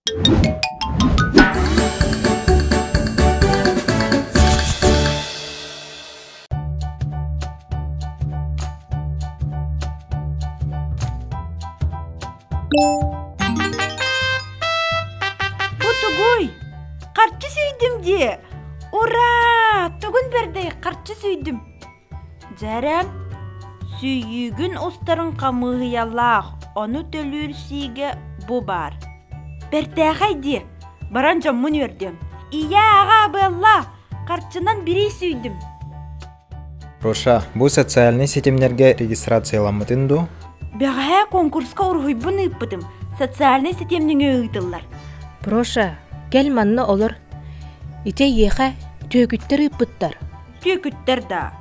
Butuguy, qarçı süydüm diye. Ura, tugün berdi qarçı süydüm. Jarem, süyügün ostarın kamığı yallaq, onu tölürsige bu bar. Bertağaydi, baranca mun ördüm. İya ağa bella, qarçından biri süydüm. Роша, bu социальный сетемлерге регистрацияланмытын ду? Бәғая конкурска урғойбын ыппыдым. Социальный сетемнің өйділар. Проша, гел манны олар. Ите еха төгіттер ыппыттар. Түйкіттер да.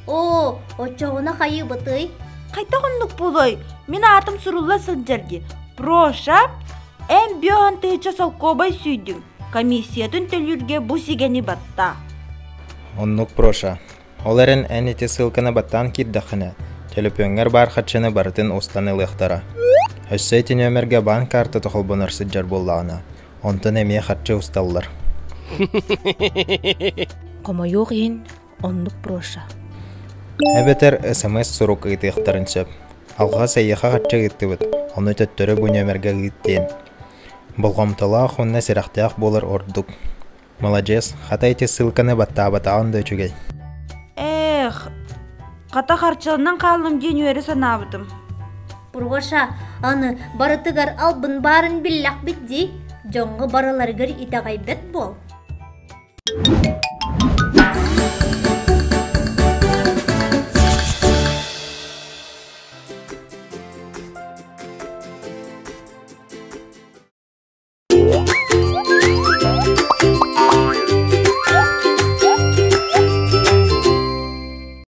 О, очоғына қайы бұтый. Қайта құндық болой. Мен атым сұрулла сылжарги. Проша, әм бүйоған тыйча солқобай сүйдің. Комиссиятын төлірге бұ сигені батта. Оннук Проша. Оларын әнеті сылканы баттан кирдақыны. Телепөңгер бар қатшыны барытын останы лықтара. Өссейтін өмірге банк карты тұқылбыныр сыджар боллағына. Онтын әме қатшы ұсталылар. Қома yok ен, оннук Проша. Әбетер СМС сұрук ұйты иқтарын сөп. Алға сайыға қатшы ұйты бұд. Оны төттірі бұн өмірге ұйттен. Бұлғамтыла құнна сирақтияқ болыр ордук. Молодец, қатайты сылканы баттабатағын дөчігей. Қата қарчылынан қалым ден өрі санабыдым. Проша, аны барытыгар албын барын биллақ бітді. Жоңғы бараларгар итағай бет бол.